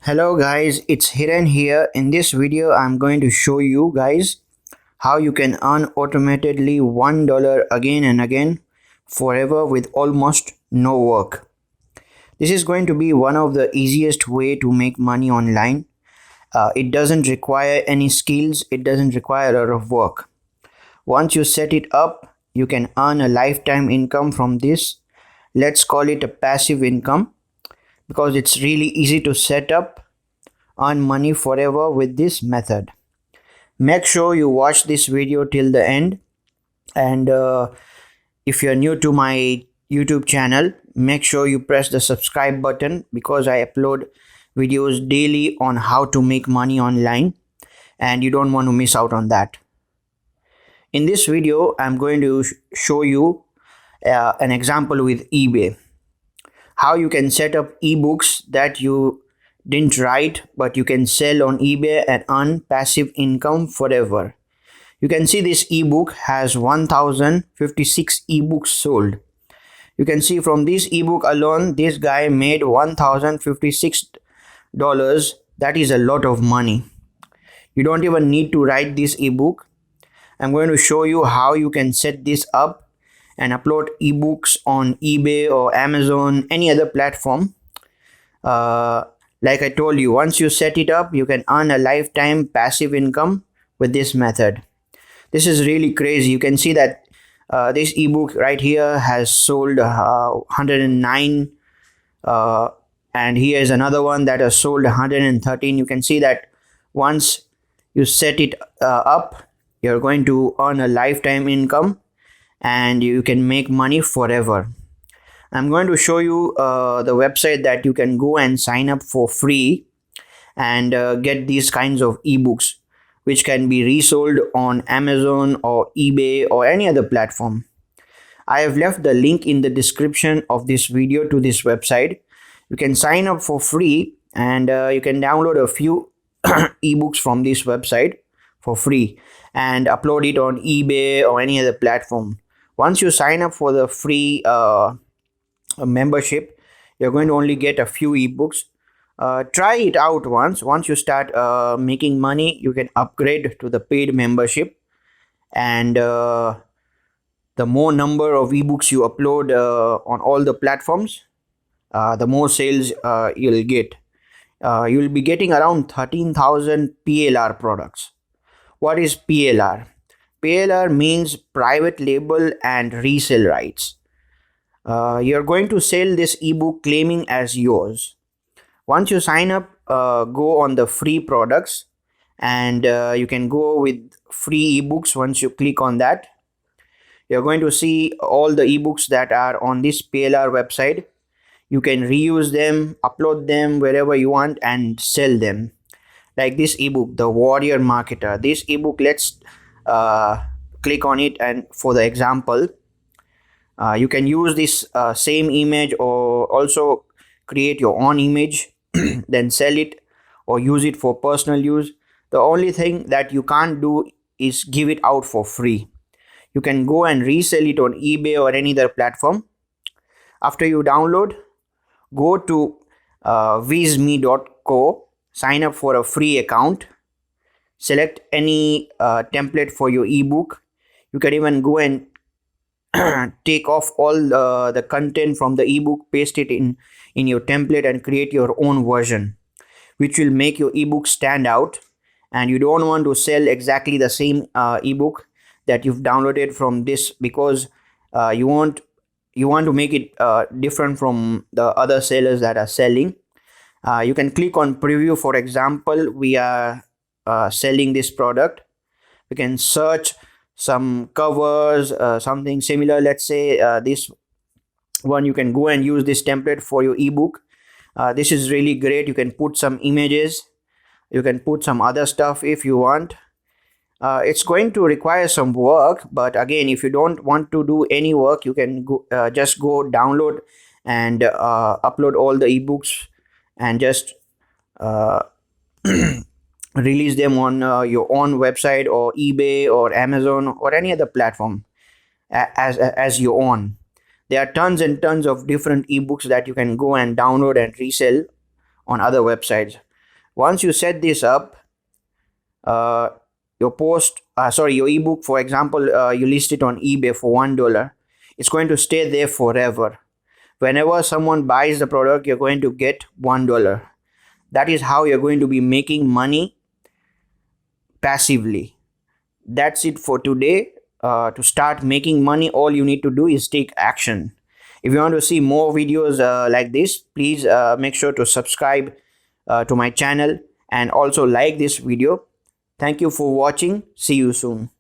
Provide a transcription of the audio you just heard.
Hello guys, it's Hiren here. In this video, I'm going to show you guys how you can earn automatically $1 again and again forever with almost no work. This is going to be one of the easiest way to make money online. It doesn't require any skills. It doesn't require a lot of work. Once you set it up, you can earn a lifetime income from this. Let's call it a passive income because it's really easy to set up, earn money forever with this method. Make sure you watch this video till the end, and if you're new to my YouTube channel, make sure you press the subscribe button because I upload videos daily on how to make money online and you don't want to miss out on that. In this video, I'm going to show you an example with eBay. How you can set up ebooks that you didn't write but you can sell on eBay and earn passive income forever. You can see this ebook has 1056 ebooks sold. You can see from this ebook alone, this guy made $1056. That is a lot of money. You don't even need to write this ebook. I'm going to show you how you can set this up and upload ebooks on eBay or Amazon, any other platform. Like I told you, once you set it up, you can earn a lifetime passive income with this method. This is really crazy. You can see that this ebook right here has sold 109, and here is another one that has sold 113. You can see that once you set it up, you're going to earn a lifetime income and you can make money forever. I'm going to show you the website that you can go and sign up for free and get these kinds of ebooks, which can be resold on Amazon or eBay or any other platform. I have left the link in the description of this video to this website. You can sign up for free and you can download a few ebooks from this website for free and upload it on eBay or any other platform. Once you sign up for the free membership, you're going to only get a few ebooks. Try it out once you start making money, you can upgrade to the paid membership, and the more number of ebooks you upload on all the platforms, the more sales you'll get. You'll be getting around 13,000 PLR products. What is PLR? PLR means private label and resale rights. You're going to sell this ebook claiming as yours. Once you sign up, go on the free products and you can go with free ebooks. Once you click on that, you're going to see all the ebooks that are on this PLR website. You can reuse them, upload them wherever you want and sell them. Like this ebook, The Warrior Marketer. This ebook, let's click on it, and for the example, you can use this same image or also create your own image then sell it or use it for personal use. The only thing that you can't do is give it out for free. You can go and resell it on eBay or any other platform. After you download, go to vizme.co, sign up for a free account, select any template for your ebook. You can even go and take off all the content from the ebook, paste it in your template and create your own version, which will make your ebook stand out. And you don't want to sell exactly the same ebook that you've downloaded from this, because you want to make it different from the other sellers that are selling. You can click on preview. For example, we are selling this product. We can search some covers, something similar. Let's say this one. You can go and use this template for your ebook. This is really great. You can put some images, you can put some other stuff if you want. It's going to require some work, but again, if you don't want to do any work, you can go just go download and upload all the ebooks and just release them on your own website or eBay or Amazon or any other platform as your own. There are tons and tons of different ebooks that you can go and download and resell on other websites. Once you set this up, uh, your ebook, for example, you list it on eBay for $1. It's going to stay there forever. Whenever someone buys the product, you're going to get $1. That is how you're going to be making money passively. That's it for today. To start making money, all you need to do is take action. If you want to see more videos like this, please make sure to subscribe to my channel and also like this video. Thank you for watching. See you soon.